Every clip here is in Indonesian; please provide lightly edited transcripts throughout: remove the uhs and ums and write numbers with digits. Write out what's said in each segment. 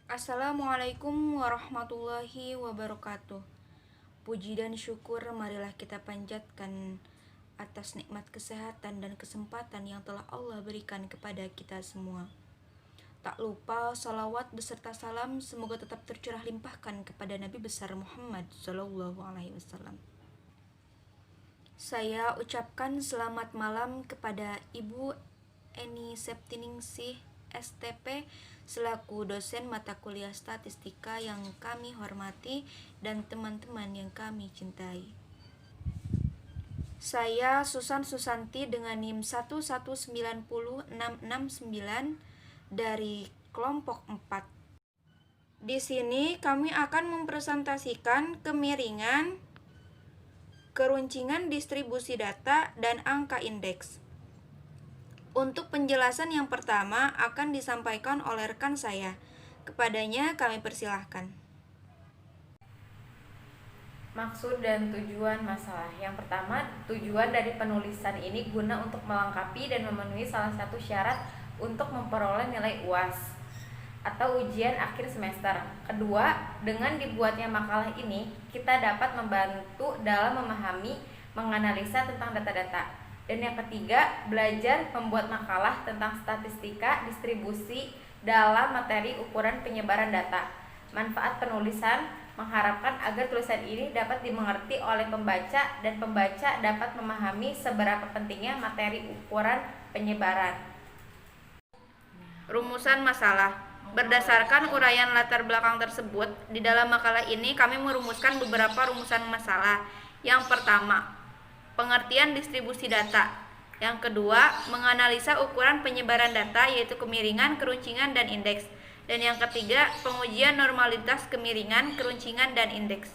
Assalamualaikum warahmatullahi wabarakatuh. Puji dan syukur marilah kita panjatkan atas nikmat kesehatan dan kesempatan yang telah Allah berikan kepada kita semua. Tak lupa salawat beserta salam semoga tetap tercurah limpahkan kepada Nabi besar Muhammad SAW. Saya ucapkan selamat malam kepada Ibu Eni Septiningsih STP selaku dosen mata kuliah statistika yang kami hormati dan teman-teman yang kami cintai. Saya Susan Susanti dengan NIM 1190669 dari kelompok 4. Di sini kami akan mempresentasikan kemiringan, keruncingan distribusi data, dan angka indeks. Untuk penjelasan yang pertama akan disampaikan oleh rekan saya. Kepadanya kami persilahkan. Maksud dan tujuan masalah. Yang pertama, tujuan dari penulisan ini guna untuk melengkapi dan memenuhi salah satu syarat untuk memperoleh nilai UAS atau ujian akhir semester. Kedua, dengan dibuatnya makalah ini, kita dapat membantu dalam memahami, menganalisa tentang data-data. Dan yang ketiga, belajar membuat makalah tentang statistika distribusi dalam materi ukuran penyebaran data. Manfaat penulisan mengharapkan agar tulisan ini dapat dimengerti oleh pembaca dan pembaca dapat memahami seberapa pentingnya materi ukuran penyebaran. Rumusan masalah. Berdasarkan uraian latar belakang tersebut, di dalam makalah ini kami merumuskan beberapa rumusan masalah. Yang pertama, pengertian distribusi data. Yang kedua, menganalisa ukuran penyebaran data yaitu kemiringan, keruncingan, dan indeks. Dan yang ketiga, pengujian normalitas kemiringan, keruncingan, dan indeks.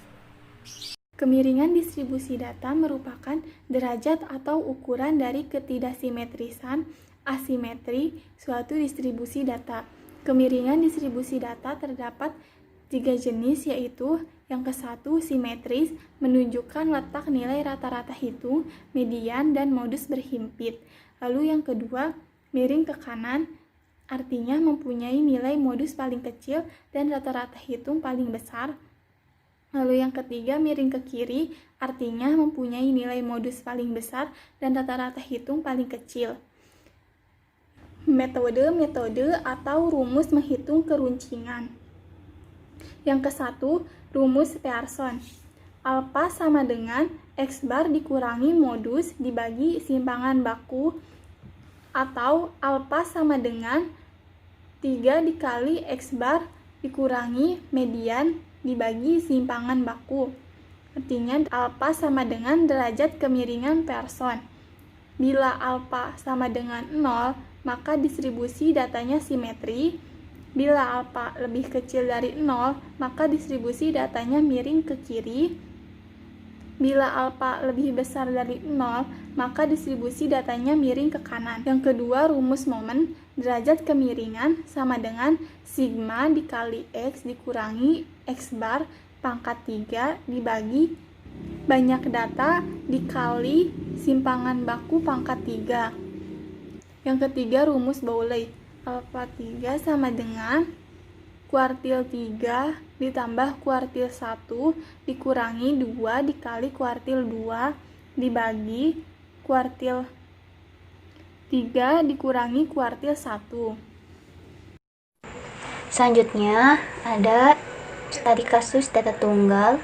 Kemiringan distribusi data merupakan derajat atau ukuran dari ketidaksimetrisan asimetri suatu distribusi data. Kemiringan distribusi data terdapat 3 jenis, yaitu yang ke-1 simetris, menunjukkan letak nilai rata-rata hitung, median, dan modus berhimpit. Lalu yang kedua, miring ke kanan, artinya mempunyai nilai modus paling kecil dan rata-rata hitung paling besar. Lalu yang ketiga, miring ke kiri, artinya mempunyai nilai modus paling besar dan rata-rata hitung paling kecil. Metode atau rumus menghitung keruncingan. Yang ke-1, rumus Pearson. Alpha sama dengan X bar dikurangi modus dibagi simpangan baku, atau alpha sama dengan 3 dikali X bar dikurangi median dibagi simpangan baku. Artinya alpha sama dengan derajat kemiringan Pearson. Bila alpha sama dengan 0, maka distribusi datanya simetri. Bila alpha lebih kecil dari 0, maka distribusi datanya miring ke kiri. Bila alpha lebih besar dari 0, maka distribusi datanya miring ke kanan. Yang kedua, rumus momen. Derajat kemiringan sama dengan sigma dikali X dikurangi X bar pangkat 3 dibagi banyak data dikali simpangan baku pangkat 3. Yang ketiga, rumus Bowley. Alpha 3 sama dengan kuartil 3 ditambah kuartil 1 dikurangi 2 dikali kuartil 2 dibagi kuartil 3 dikurangi kuartil 1. Selanjutnya ada tadi kasus data tunggal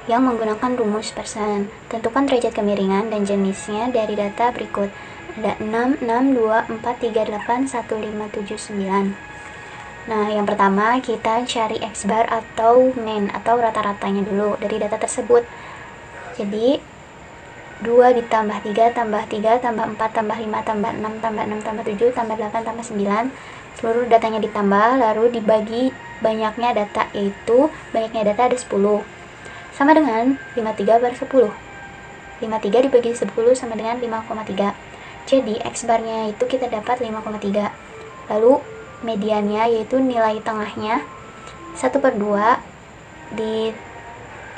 yang menggunakan rumus Pearson. Tentukan derajat kemiringan dan jenisnya dari data berikut. Ada 6, 6, 2, 4, 3, 8, 1, 5, 7, 9. Nah, yang pertama kita cari X bar atau mean atau rata-ratanya dulu dari data tersebut. Jadi 2 ditambah 3 tambah 3 tambah 4 tambah 5 tambah 6 tambah 6 tambah 7 tambah 8 tambah 9. Seluruh datanya ditambah lalu dibagi banyaknya data, yaitu banyaknya data ada 10. Sama dengan 53 per 10. 53 dibagi 10 sama dengan 5,3. Jadi X barnya itu kita dapat 5,3. Lalu mediannya yaitu nilai tengahnya 1/2 di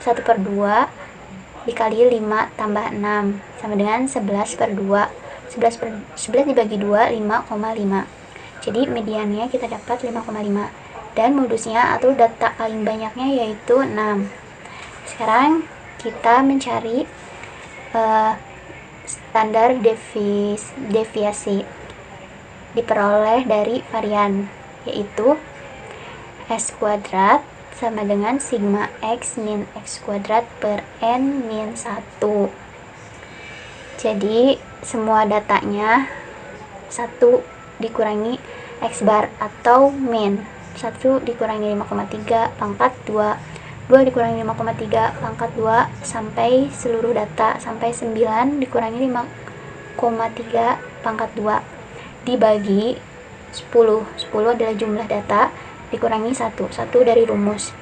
1/2 dikali 5 tambah 6 sama dengan 11/2. 11 dibagi 2 5,5. Jadi mediannya kita dapat 5,5. dan modusnya atau data paling banyaknya yaitu 6. Sekarang kita mencari standar deviasi diperoleh dari varian, yaitu S kuadrat sama dengan sigma X min X kuadrat per N min 1. Jadi semua datanya 1 dikurangi X bar atau min 1 dikurangi 5,3 pangkat 2 dikurangi 5,3 pangkat 2 sampai seluruh data sampai 9 dikurangi 5,3 pangkat 2 dibagi 10 adalah jumlah data dikurangi 1 dari rumus.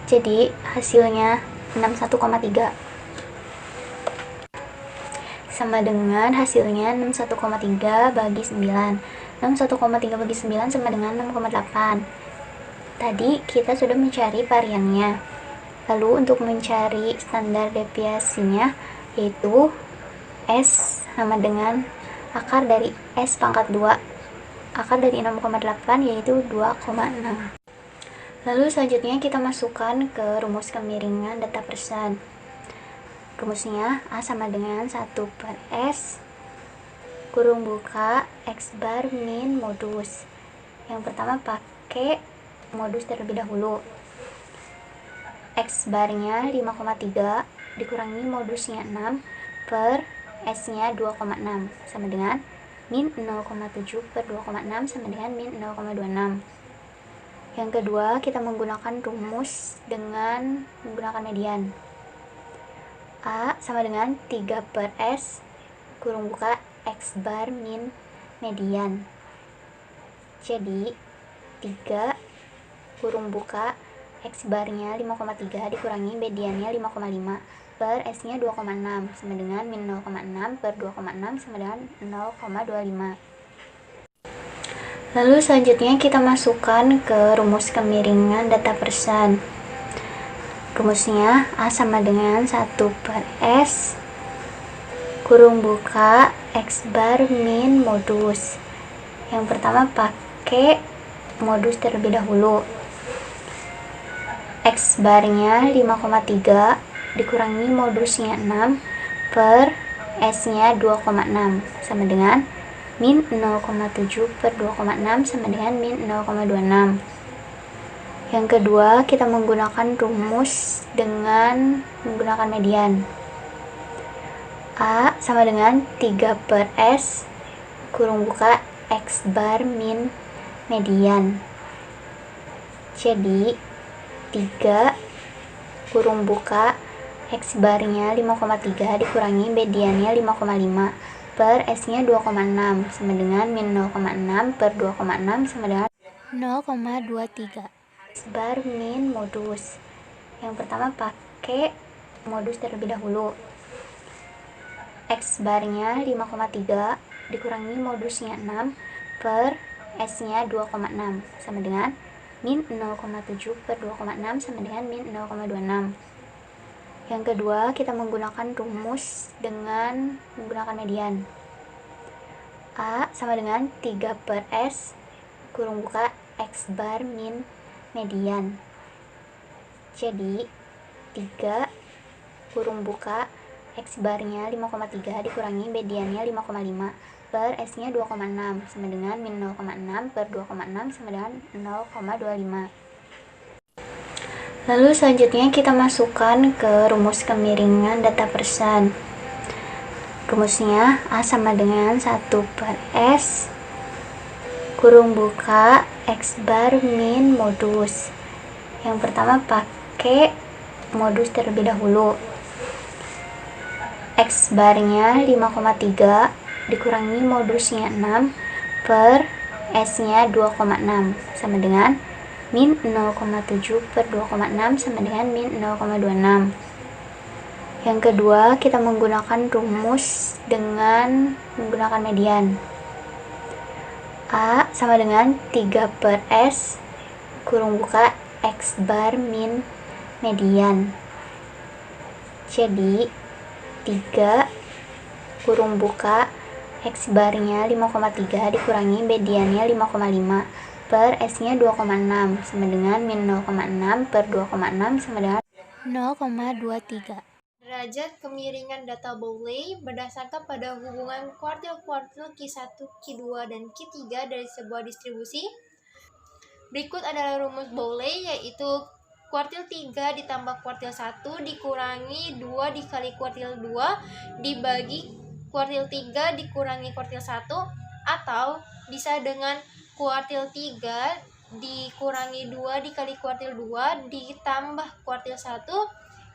Jadi hasilnya 61,3 sama dengan hasilnya 61,3 bagi 9. 61,3 bagi 9 sama dengan 6,8. Tadi kita sudah mencari variannya. Lalu untuk mencari standar deviasinya, yaitu S sama dengan akar dari S pangkat 2. Akar dari 6,8 yaitu 2,6. Lalu selanjutnya kita masukkan ke rumus kemiringan data persen. Rumusnya A sama dengan 1 per S kurung buka X bar min modus. Yang pertama pakai modus terlebih dahulu. X barnya 5,3 dikurangi modusnya 6 per S nya 2,6 sama dengan min 0,7 per 2,6 sama dengan min 0,26. Yang kedua kita menggunakan rumus dengan menggunakan median. A sama dengan 3 per S kurung buka X bar min median. Jadi 3 kurung buka X barnya 5,3 dikurangi mediannya 5,5 per S nya 2,6 sama dengan min 0,6 per 2,6 sama dengan 0,25. Lalu selanjutnya kita masukkan ke rumus kemiringan data persen. Rumusnya A sama dengan 1 per S kurung buka X bar min modus. Yang pertama pakai modus terlebih dahulu. X barnya 5,3 dikurangi modusnya 6 per S nya 2,6 sama dengan min 0,7 per 2,6 sama dengan min 0,26. Yang kedua kita menggunakan rumus dengan menggunakan median. A sama dengan 3 per S kurung buka X bar min median. Jadi 3 kurung buka X barnya 5,3 dikurangi mediannya 5,5 per S nya 2,6 sama dengan min 0,6 per 2,6 sama dengan 0,23. X bar min modus. Yang pertama pakai modus terlebih dahulu. X barnya 5,3 dikurangi modusnya 6 per S nya 2,6 sama dengan min 0,7 per 2,6 sama dengan min 0,26. Yang kedua kita menggunakan rumus dengan menggunakan median. A sama dengan 3 per S kurung buka X bar min median. Jadi 3 kurung buka X barnya 5,3 dikurangi mediannya 5,5 per S nya 2,6 sama dengan min 0,6 per 2,6 sama dengan 0,25. Lalu selanjutnya kita masukkan ke rumus kemiringan data persen. Rumusnya A sama dengan 1 per S kurung buka X bar min modus. Yang pertama pakai modus terlebih dahulu. X barnya 5,3 dikurangi modusnya 6 per S nya 2,6 sama dengan min 0,7 per 2,6 sama dengan min 0,26. Yang kedua kita menggunakan rumus dengan menggunakan median. A sama dengan 3 per S kurung buka X bar min median. Jadi 3 kurung buka X barnya 5,3 dikurangi mediannya 5,5 per S-nya 2,6 sama dengan min 0,6 per 2,6 sama dengan 0,23. Derajat kemiringan data Bowley berdasarkan pada hubungan kuartil-kuartil Q1, Q2, dan Q3 dari sebuah distribusi. Berikut adalah rumus Bowley, yaitu kuartil 3 ditambah kuartil 1 dikurangi 2 dikali kuartil 2 dibagi kuartil 3 dikurangi kuartil 1, atau bisa dengan kuartil 3 dikurangi 2 dikali kuartil 2 ditambah kuartil 1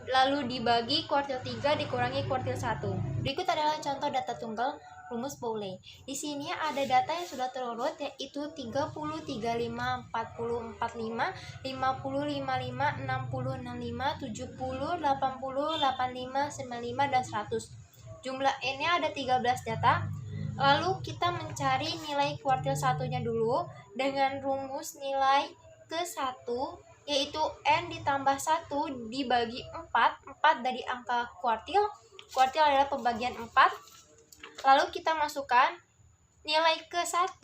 lalu dibagi kuartil 3 dikurangi kuartil 1. Berikut adalah contoh data tunggal rumus Bowley. Di sini ada data yang sudah terurut, yaitu 30, 35, 40, 45, 50, 55, 60, 65, 70, 80, 85, 95, dan 100. Jumlah N-nya ada 13 data. Lalu kita mencari nilai kuartil satunya dulu dengan rumus nilai ke-1, yaitu N ditambah 1 dibagi 4. 4 dari angka kuartil. Kuartil adalah pembagian 4. Lalu kita masukkan nilai ke-1,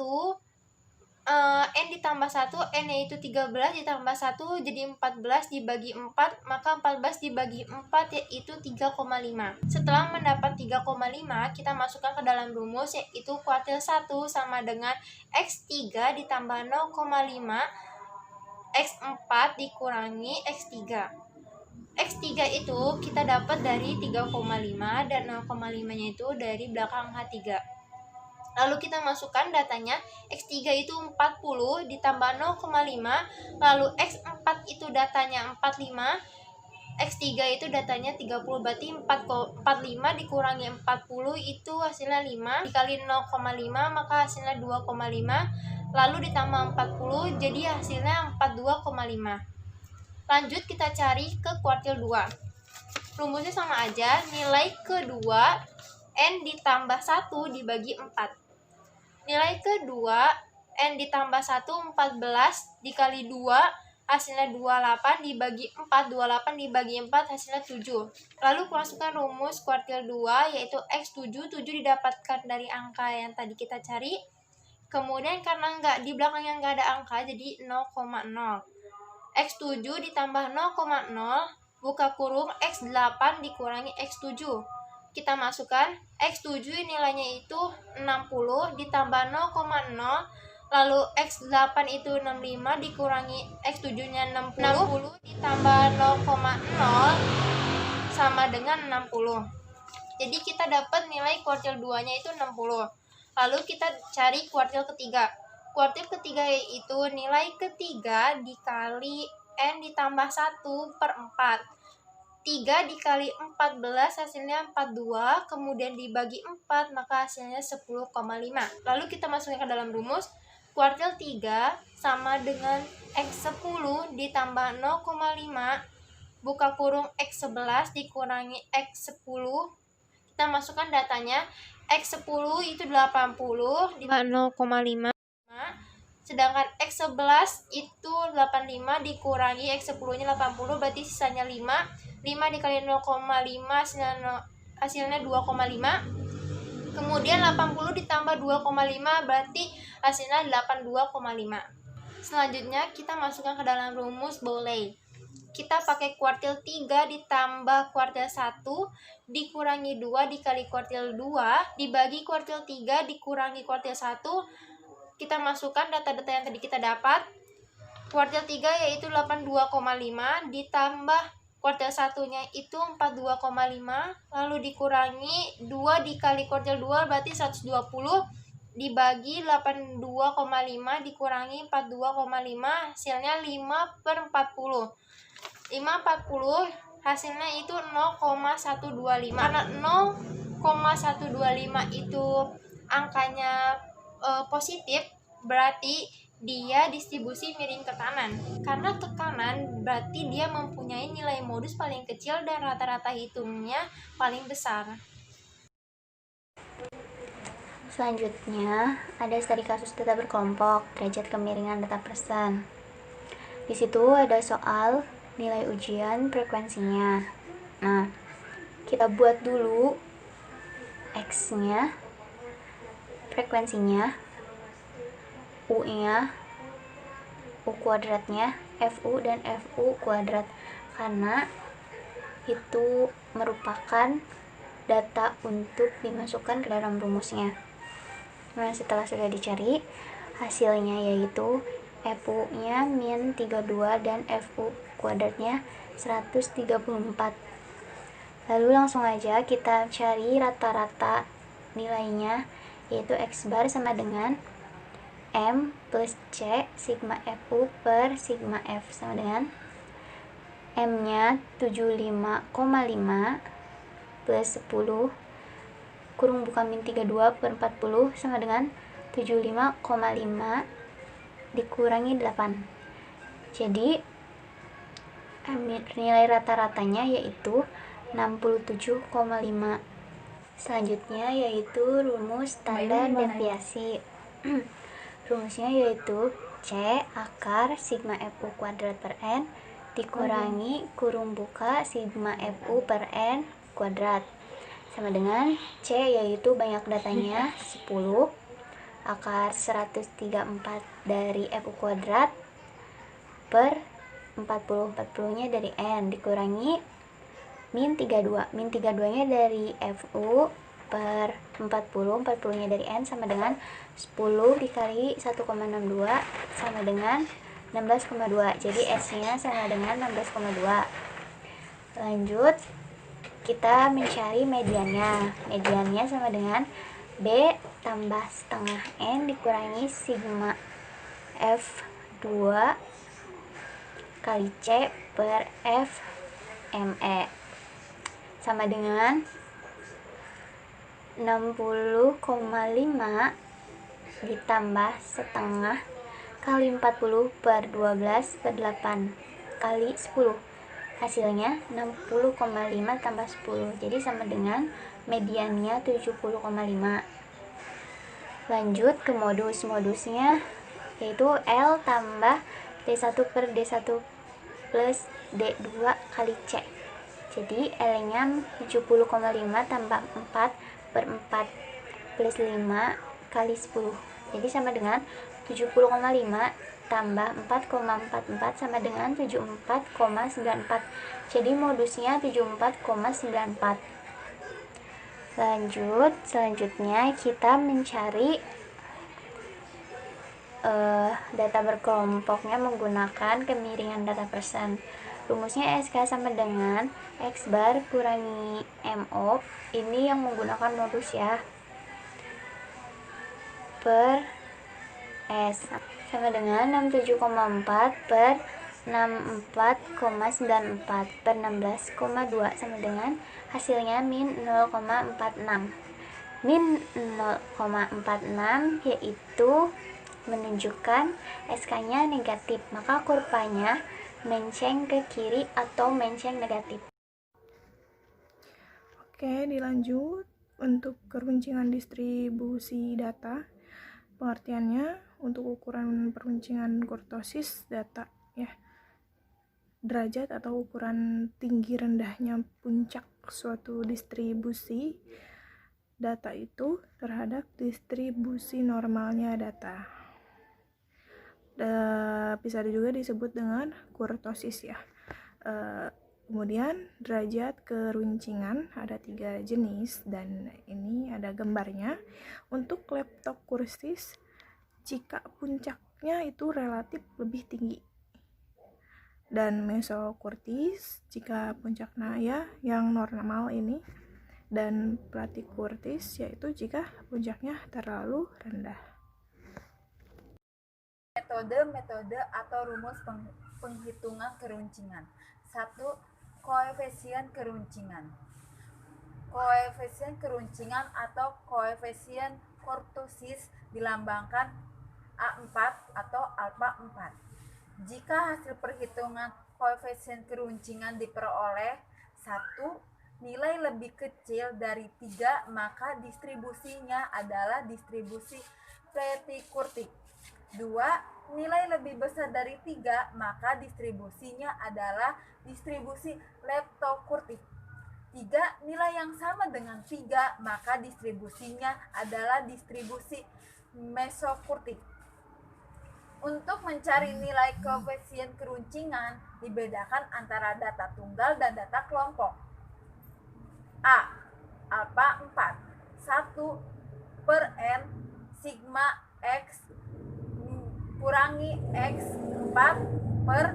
N ditambah 1, N yaitu 13 ditambah 1 jadi 14 dibagi 4, maka 14 dibagi 4 yaitu 3,5. Setelah mendapat 3,5, kita masukkan ke dalam rumus, yaitu kuartil 1 sama dengan X3 ditambah 0,5 X4 dikurangi X3. X3 itu kita dapat dari 3,5 dan 0,5-nya itu dari belakang angka 3. Lalu kita masukkan datanya, X3 itu 40 ditambah 0,5, lalu X4 itu datanya 45, X3 itu datanya 30, berarti 45 dikurangi 40 itu hasilnya 5, dikali 0,5 maka hasilnya 2,5, lalu ditambah 40 jadi hasilnya 42,5. Lanjut kita cari ke kuartil 2. Rumusnya sama aja, nilai kedua N ditambah 1 dibagi 4. Nilai kedua N ditambah 1, 14 dikali 2 hasilnya 28 dibagi 4, 28 dibagi 4 hasilnya 7. Lalu masukkan rumus kuartil 2, yaitu X7, 7 didapatkan dari angka yang tadi kita cari. Kemudian karena di belakangnya nggak ada angka, jadi 0,0. X7 ditambah 0,0 buka kurung X8 dikurangi X7. Kita masukkan X7 nilainya itu 60 ditambah 0,0, lalu X8 itu 65 dikurangi X7 nya 60 ditambah 0,0 sama dengan 60. Jadi kita dapat nilai kuartil 2 nya itu 60. Lalu kita cari kuartil ketiga. Kuartil ketiga yaitu nilai ketiga dikali N ditambah 1 per 4. 3 dikali 14 hasilnya 42, kemudian dibagi 4 maka hasilnya 10,5. Lalu kita masukkan ke dalam rumus, kuartil 3 sama dengan X10 ditambah 0,5 buka kurung X11 dikurangi X10. Kita masukkan datanya, X10 itu 80 ditambah 0,5, sedangkan X11 itu 85 dikurangi X10 nya 80, berarti sisanya 5. 5 dikali 0,5 hasilnya 2,5. Kemudian 80 ditambah 2,5 berarti hasilnya 82,5. Selanjutnya kita masukkan ke dalam rumus Bowley. Kita pakai kuartil 3 ditambah kuartil 1 dikurangi 2 dikali kuartil 2 dibagi kuartil 3 dikurangi kuartil 1. Kita masukkan data-data yang tadi kita dapat. Kuartil 3 yaitu 82,5 ditambah kuartil 1-nya itu 42,5, lalu dikurangi 2 dikali kuartil 2 berarti 120 dibagi 82,5 dikurangi 42,5 hasilnya 5 per 40. 5/40 hasilnya itu 0,125. Karena 0,125 itu angkanya positif, berarti dia distribusi miring ke kanan. Karena ke kanan berarti dia mempunyai nilai modus paling kecil dan rata-rata hitungnya paling besar. Selanjutnya, ada studi kasus data berkelompok, derajat kemiringan data persen. Di situ ada soal nilai ujian frekuensinya. Nah, kita buat dulu X-nya, frekuensinya, U-nya, U kuadratnya FU dan FU kuadrat, karena itu merupakan data untuk dimasukkan ke dalam rumusnya. Nah, setelah sudah dicari, hasilnya yaitu FU-nya min 32 dan FU kuadratnya 134. Lalu langsung aja kita cari rata-rata nilainya, yaitu X bar sama dengan M plus C sigma FU per sigma F, sama dengan M-nya 75,5 plus 10 kurung buka min 32 per 40 sama dengan 75,5 dikurangi 8. Jadi nilai rata-ratanya yaitu 67,5. Selanjutnya yaitu rumus tanda deviasi. Rumusnya yaitu C akar sigma FU kuadrat per N dikurangi kurung buka sigma FU per N kuadrat, sama dengan C yaitu banyak datanya 10 akar 134 dari FU kuadrat per 40 nya dari N dikurangi min 32 nya dari FU per 40 nya dari N, sama dengan 10 dikali 1,62 sama dengan 16,2. Jadi S nya sama dengan 16,2. Lanjut kita mencari mediannya. Mediannya sama dengan B tambah setengah N dikurangi sigma F2 kali C per F ME, sama dengan 60,5 ditambah setengah kali 40 per 12 per 8 kali 10. Hasilnya 60,5 tambah 10. Jadi sama dengan mediannya 70,5. Lanjut ke modus. Modusnya yaitu L tambah D1 per D1 plus D2 kali C. Jadi L-nya 70,5 tambah 4 per 4 plus 5 kali 10. Jadi sama dengan 70,5 tambah 4,44 sama dengan 74,94. Jadi modusnya 74,94. Lanjut, selanjutnya kita mencari data berkelompoknya menggunakan kemiringan data persen. Rumusnya SK sama dengan X bar kurangi MO, ini yang menggunakan modus ya, per S sama dengan 67,4 per 64,94 per 16,2 sama dengan hasilnya min 0,46. Min 0,46 yaitu menunjukkan SK-nya negatif, maka kurvanya menceng ke kiri atau menceng negatif. Oke, dilanjut untuk keruncingan distribusi data. Pengertiannya untuk ukuran peruncingan kurtosis data ya. Derajat atau ukuran tinggi rendahnya puncak suatu distribusi data itu terhadap distribusi normalnya data. Bisa juga disebut dengan kurtosis ya. Kemudian derajat keruncingan ada 3 jenis dan ini ada gambarnya. Untuk leptokurtosis, jika puncaknya itu relatif lebih tinggi, dan mesokurtis jika puncaknya ya yang normal ini, dan platykurtis yaitu jika puncaknya terlalu rendah. Metode atau rumus penghitungan keruncingan. 1. Koefisien keruncingan. Koefisien keruncingan atau koefisien kurtosis dilambangkan A4 atau alfa 4. Jika hasil perhitungan koefisien keruncingan diperoleh 1 nilai lebih kecil dari 3, maka distribusinya adalah distribusi platykurtik. 2. Nilai lebih besar dari 3, maka distribusinya adalah distribusi leptokurtik. 3. Nilai yang sama dengan 3, maka distribusinya adalah distribusi mesokurtik. Untuk mencari nilai koefisien keruncingan, dibedakan antara data tunggal dan data kelompok. A. Alfa 4, 1 per N sigma X kurangi X 4 per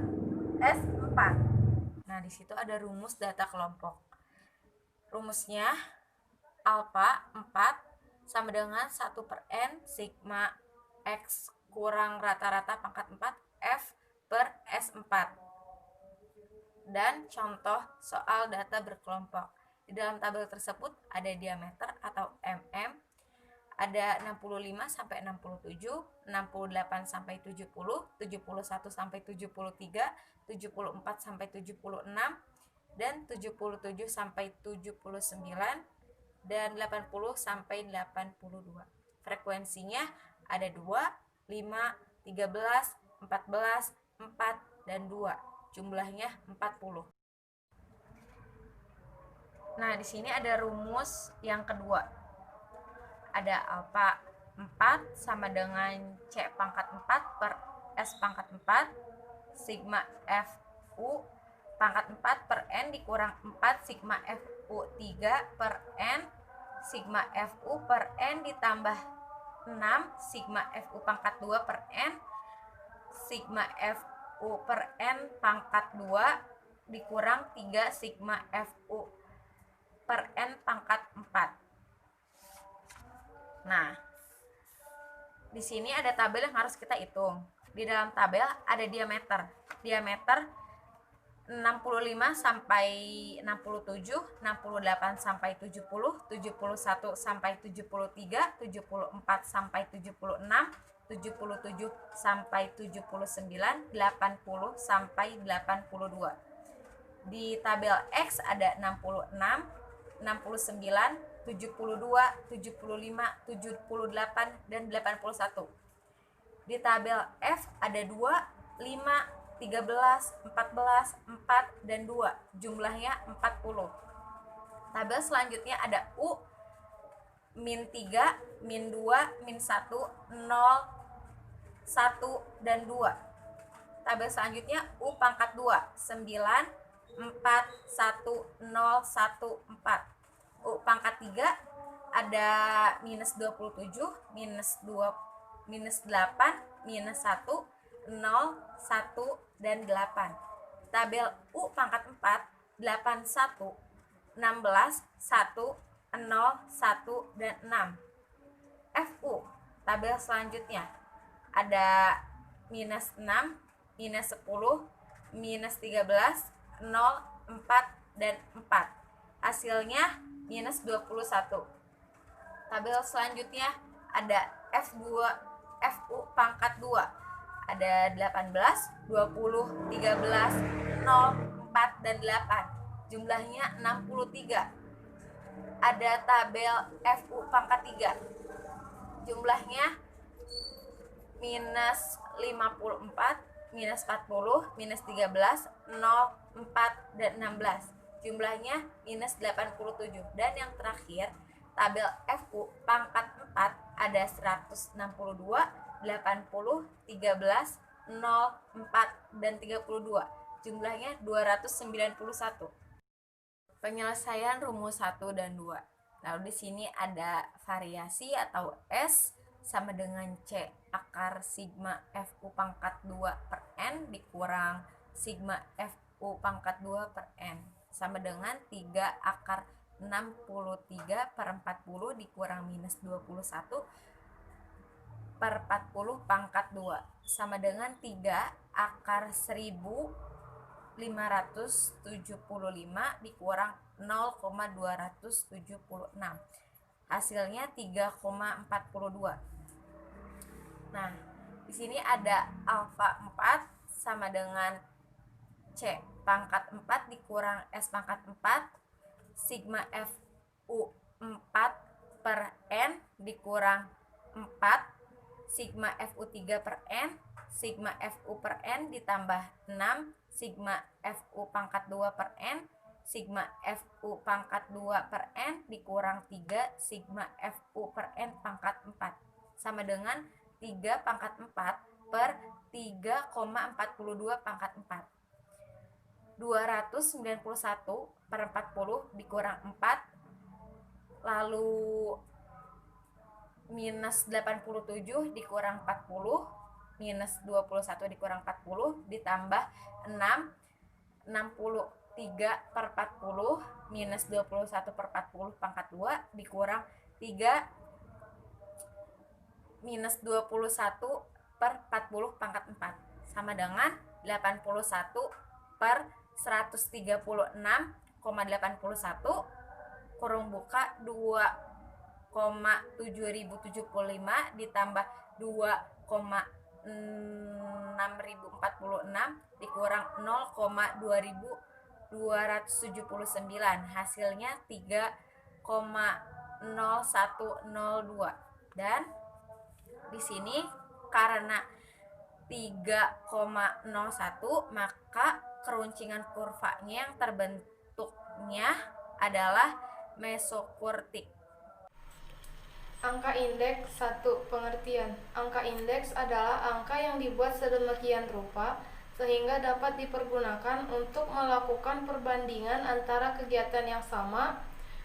S 4. Nah, di situ ada rumus data kelompok. Rumusnya alfa 4 sama dengan 1 per N sigma X kurang rata-rata pangkat 4 F per S4. Dan contoh soal data berkelompok. Di dalam tabel tersebut ada diameter atau mm, ada 65 sampai 67, 68 sampai 70, 71 sampai 73, 74 sampai 76, dan 77 sampai 79, dan 80 sampai 82. Frekuensinya ada 2, 5, 13, 14, 4, dan 2. Jumlahnya 40. Nah, di sini ada rumus yang kedua. Ada alfa 4 sama dengan C pangkat 4 per S pangkat 4 sigma FU pangkat 4 per N dikurang 4 sigma FU 3 per N sigma FU per N ditambah 6 sigma FU pangkat 2 per N sigma FU per N pangkat 2 dikurang 3 sigma FU per N pangkat 4. Nah, di sini ada tabel yang harus kita hitung. Di dalam tabel ada diameter. Diameter 65 sampai 67, 68 sampai 70, 71 sampai 73, 74 sampai 76, 77 sampai 79, 80 sampai 82. Di tabel X ada 66, 69, 72, 75, 78, dan 81. Di tabel F ada 2, 5, 13, 14, 4, dan 2. Jumlahnya 40. Tabel selanjutnya ada U, min 3, min 2, min 1, 0, 1, dan 2. Tabel selanjutnya U pangkat 2, 9, 4, 1, 0, 1, 4. U pangkat 3 ada minus 27, minus 2, minus 8, minus 1, 0, 1, dan 8. Tabel U pangkat 4, 8, 1, 16, 1, 0, 1, dan 6. FU, tabel selanjutnya ada minus 6, minus 10, minus 13, 0, 4, dan 4. Hasilnya minus 21. Tabel selanjutnya ada F2, FU pangkat 2. Ada 18, 20, 13, 0, 4, dan 8. Jumlahnya 63. Ada tabel FU pangkat 3. Jumlahnya minus 54, minus 40, minus 13, 0, 4, dan 16. Jumlahnya minus 87. Dan yang terakhir, tabel FU pangkat 4 ada 162, 80, 13, 0, 4, dan 32. Jumlahnya 291. Penyelesaian rumus 1 dan 2. Lalu di sini ada variasi atau S sama dengan C akar sigma FU pangkat 2 per N dikurang sigma FU pangkat 2 per N sama dengan 3 akar 63 per 40 dikurang minus 21 per 40 pangkat 2 sama dengan 3 akar 1575 dikurang 0,276. Hasilnya 3,42. Nah, di sini ada alfa 4 sama dengan C pangkat 4 dikurang S pangkat 4 sigma FU 4 per N dikurang 4 sigma FU 3 per N sigma FU per N ditambah 6 sigma FU pangkat 2 per N sigma FU pangkat 2 per N dikurang 3 sigma FU per N pangkat 4 sama dengan 3 pangkat 4 per 3,42 pangkat 4. 291 per 40 dikurang 4, lalu minus 87 dikurang 40, minus 21 dikurang 40, ditambah 6, 63 per 40, minus 21 per 40 pangkat 2, dikurang 3, minus 21 per 40 pangkat 4, sama dengan 81 per 136,81 kurung buka 2,7075 ditambah 2,6046 dikurang 0,2279, hasilnya 3,0102. Dan di sini karena 3,01 maka keruncingan kurvanya yang terbentuknya adalah mesokurtik. Angka indeks 1. Pengertian. Angka indeks adalah angka yang dibuat sedemikian rupa sehingga dapat dipergunakan untuk melakukan perbandingan antara kegiatan yang sama,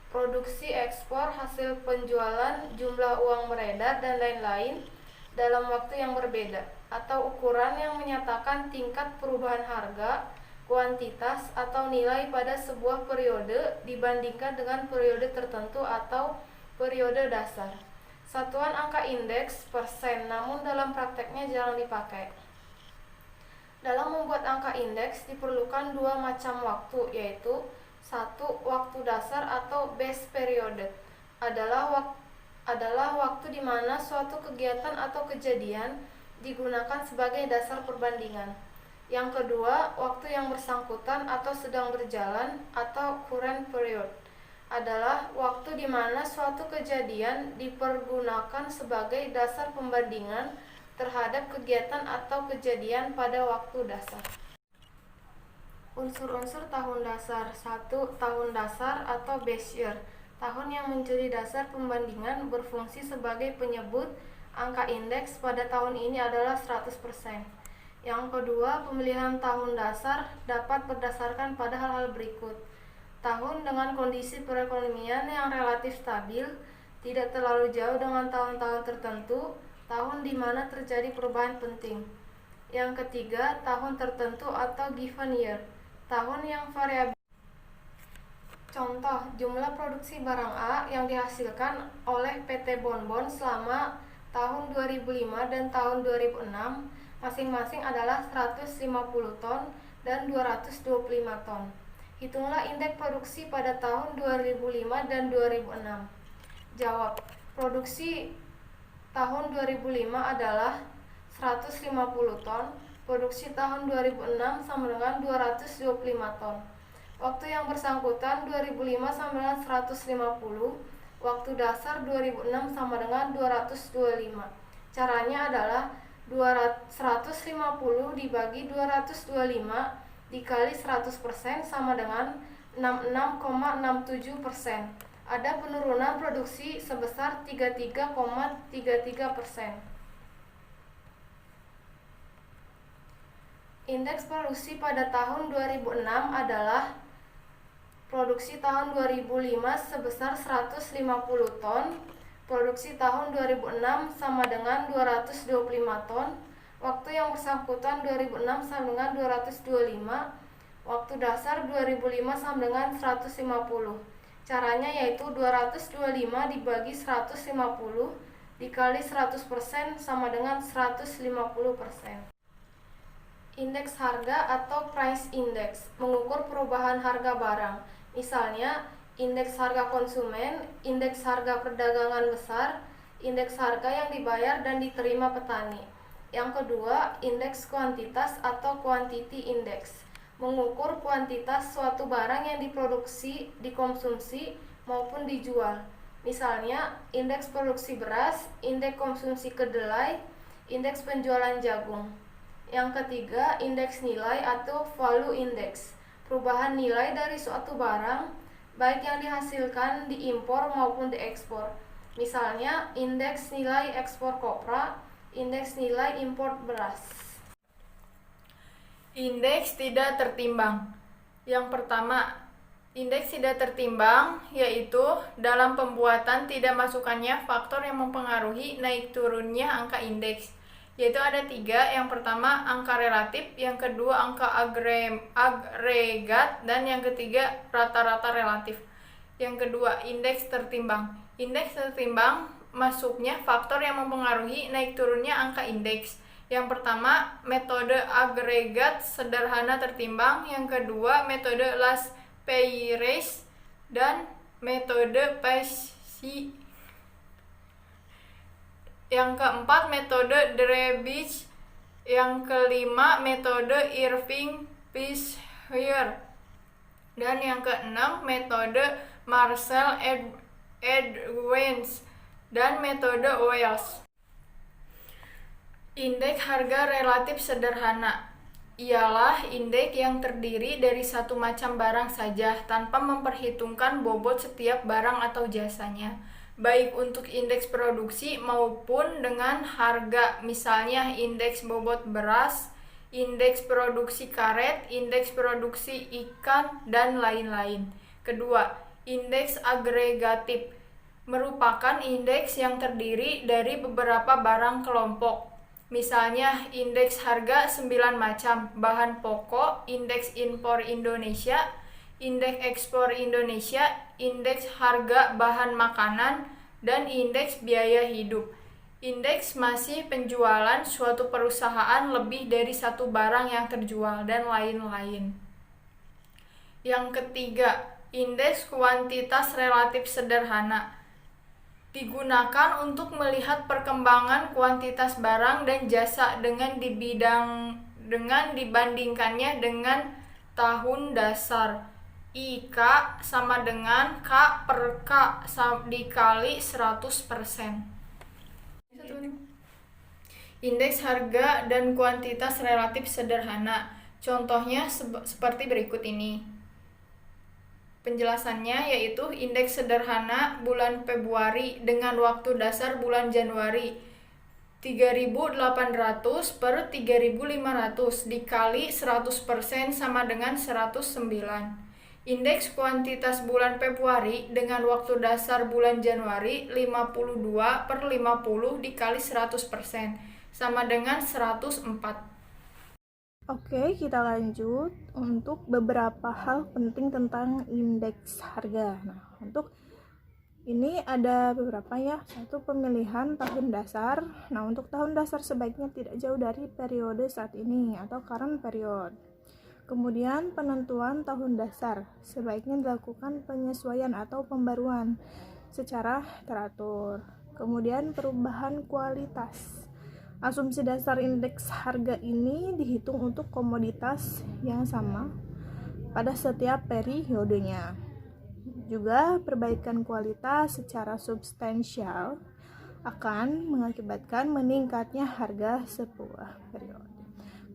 produksi, ekspor, hasil penjualan, jumlah uang beredar, dan lain-lain dalam waktu yang berbeda, atau ukuran yang menyatakan tingkat perubahan harga, kuantitas, atau nilai pada sebuah periode dibandingkan dengan periode tertentu atau periode dasar. Satuan angka indeks persen, namun dalam prakteknya jarang dipakai. Dalam membuat angka indeks diperlukan dua macam waktu, yaitu 1. Waktu dasar atau base period adalah waktu di mana suatu kegiatan atau kejadian digunakan sebagai dasar perbandingan. Yang kedua, waktu yang bersangkutan atau sedang berjalan atau current period adalah waktu di mana suatu kejadian dipergunakan sebagai dasar pembandingan terhadap kegiatan atau kejadian pada waktu dasar. Unsur-unsur tahun dasar. 1. Tahun dasar atau base year. Tahun yang menjadi dasar pembandingan berfungsi sebagai penyebut angka indeks pada tahun ini adalah 100%. Yang kedua, pemilihan tahun dasar dapat berdasarkan pada hal-hal berikut. Tahun dengan kondisi perekonomian yang relatif stabil, tidak terlalu jauh dengan tahun-tahun tertentu, tahun di mana terjadi perubahan penting. Yang ketiga, tahun tertentu atau given year, tahun yang variabel. Contoh, jumlah produksi barang A yang dihasilkan oleh PT Bonbon selama tahun 2005 dan tahun 2006 masing-masing adalah 150 ton dan 225 ton. Hitunglah indeks produksi pada tahun 2005 dan 2006. Jawab, produksi tahun 2005 adalah 150 ton, produksi tahun 2006 sama dengan 225 ton. Waktu yang bersangkutan 2005 sama dengan 150, waktu dasar 2006 sama dengan 225. Caranya adalah 150 dibagi 225 dikali 100% sama dengan 66,67%. Ada penurunan produksi sebesar 33,33%. Indeks produksi pada tahun 2006 adalah produksi tahun 2005 sebesar 150 ton, produksi tahun 2006 sama dengan 225 ton, waktu yang bersangkutan 2006 sama dengan 225, waktu dasar 2005 sama dengan 150. Caranya yaitu 225 dibagi 150 dikali 100% sama dengan 150%. Indeks harga atau price index mengukur perubahan harga barang. Misalnya, indeks harga konsumen, indeks harga perdagangan besar, indeks harga yang dibayar dan diterima petani. Yang kedua, indeks kuantitas atau quantity index mengukur kuantitas suatu barang yang diproduksi, dikonsumsi, maupun dijual. Misalnya, indeks produksi beras, indeks konsumsi kedelai, indeks penjualan jagung. Yang ketiga, indeks nilai atau value index, perubahan nilai dari suatu barang, baik yang dihasilkan, diimpor maupun diekspor. Misalnya, indeks nilai ekspor kopra, Indeks nilai impor beras. Indeks tidak tertimbang. Yang pertama, indeks tidak tertimbang yaitu dalam pembuatan tidak masukkannya faktor yang mempengaruhi naik turunnya angka indeks. Yaitu ada 3, yang pertama angka relatif, yang kedua angka agregat, dan yang ketiga rata-rata relatif. Yang kedua, indeks tertimbang. Indeks tertimbang masuknya faktor yang mempengaruhi naik turunnya angka indeks. Yang pertama, metode agregat sederhana tertimbang. Yang kedua, metode Las Peires dan metode Pesci. Yang keempat, metode Drebich. Yang kelima, metode Irving-Fisher. Dan yang keenam, metode Marcel Edwins dan metode Wells. Indeks harga relatif sederhana ialah indeks yang terdiri dari satu macam barang saja tanpa memperhitungkan bobot setiap barang atau jasanya, baik untuk indeks produksi maupun dengan harga, misalnya indeks bobot beras, indeks produksi karet, indeks produksi ikan, dan lain-lain. Kedua, indeks agregatif merupakan indeks yang terdiri dari beberapa barang kelompok. Misalnya indeks harga 9 macam, bahan pokok, indeks impor Indonesia, indeks ekspor Indonesia, indeks harga bahan makanan, dan indeks biaya hidup. Indeks masih penjualan suatu perusahaan lebih dari satu barang yang terjual, dan lain-lain. Yang ketiga, indeks kuantitas relatif sederhana digunakan untuk melihat perkembangan kuantitas barang dan jasa dengan dibandingkannya dengan tahun dasar. IK sama dengan K per K dikali 100%. Indeks harga dan kuantitas relatif sederhana. Contohnya seperti berikut ini. Penjelasannya yaitu indeks sederhana bulan Februari dengan waktu dasar bulan Januari 3.800 per 3.500 dikali 100% sama dengan 109. Indeks kuantitas bulan Februari dengan waktu dasar bulan Januari 52 per 50 dikali 100% sama dengan 104. Oke, kita lanjut untuk beberapa hal penting tentang indeks harga. Nah, untuk ini ada beberapa ya. Satu, pemilihan tahun dasar. Nah, untuk tahun dasar sebaiknya tidak jauh dari periode saat ini atau current period. Kemudian penentuan tahun dasar. Sebaiknya dilakukan penyesuaian atau pembaruan secara teratur. Kemudian perubahan kualitas. Asumsi dasar indeks harga ini dihitung untuk komoditas yang sama pada setiap periodenya. Juga perbaikan kualitas secara substansial akan mengakibatkan meningkatnya harga sebuah periode.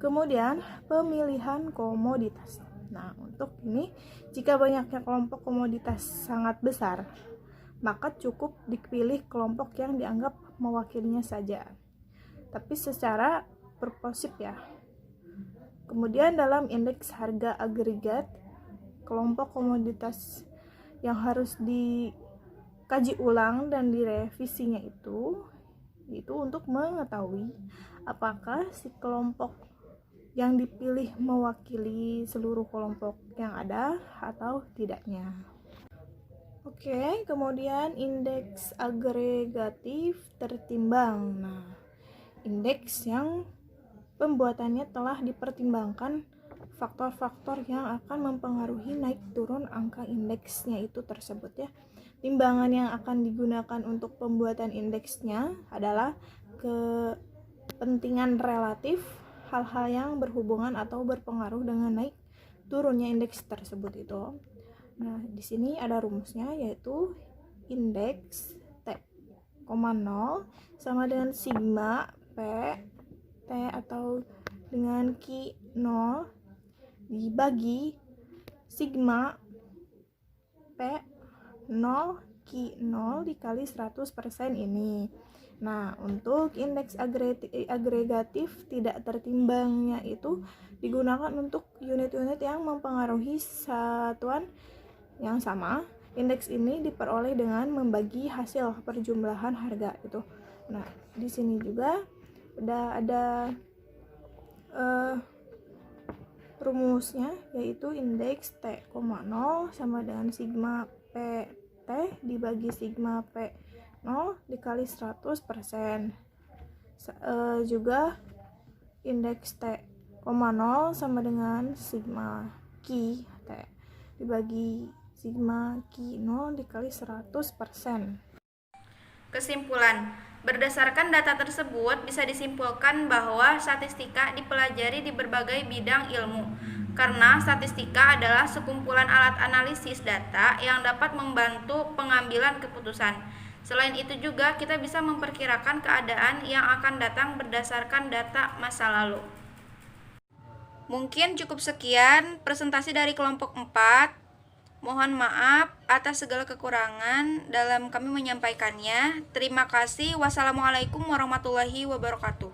Kemudian pemilihan komoditas. Nah, untuk ini jika banyaknya kelompok komoditas sangat besar, maka cukup dipilih kelompok yang dianggap mewakilinya saja, tapi secara proportif ya. Kemudian dalam indeks harga agregat, kelompok komoditas yang harus dikaji ulang dan direvisinya itu untuk mengetahui apakah si kelompok yang dipilih mewakili seluruh kelompok yang ada atau tidaknya. Oke, kemudian indeks agregatif tertimbang. Nah, indeks yang pembuatannya telah dipertimbangkan faktor-faktor yang akan mempengaruhi naik turun angka indeksnya itu tersebut ya. Timbangan yang akan digunakan untuk pembuatan indeksnya adalah kepentingan relatif, hal-hal yang berhubungan atau berpengaruh dengan naik turunnya indeks tersebut itu. Nah, di sini ada rumusnya yaitu indeks T,0 sama dengan sigma P T atau dengan Q 0 dibagi sigma P 0 Q 0 dikali 100% ini. Nah, untuk indeks agregatif tidak tertimbangnya itu digunakan untuk unit-unit yang mempengaruhi satuan yang sama. Indeks ini diperoleh dengan membagi hasil perjumlahan harga itu. Nah, di sini juga udah ada rumusnya, yaitu indeks T,0 sama dengan sigma PT dibagi sigma P0 dikali 100%. Juga indeks T,0 sama dengan sigma Q T dibagi sigma Q0 dikali 100%. Kesimpulan, berdasarkan data tersebut bisa disimpulkan bahwa statistika dipelajari di berbagai bidang ilmu, karena statistika adalah sekumpulan alat analisis data yang dapat membantu pengambilan keputusan. Selain itu juga kita bisa memperkirakan keadaan yang akan datang berdasarkan data masa lalu. Mungkin cukup sekian presentasi dari kelompok 4. Mohon maaf atas segala kekurangan dalam kami menyampaikannya. Terima kasih. Wassalamualaikum warahmatullahi wabarakatuh.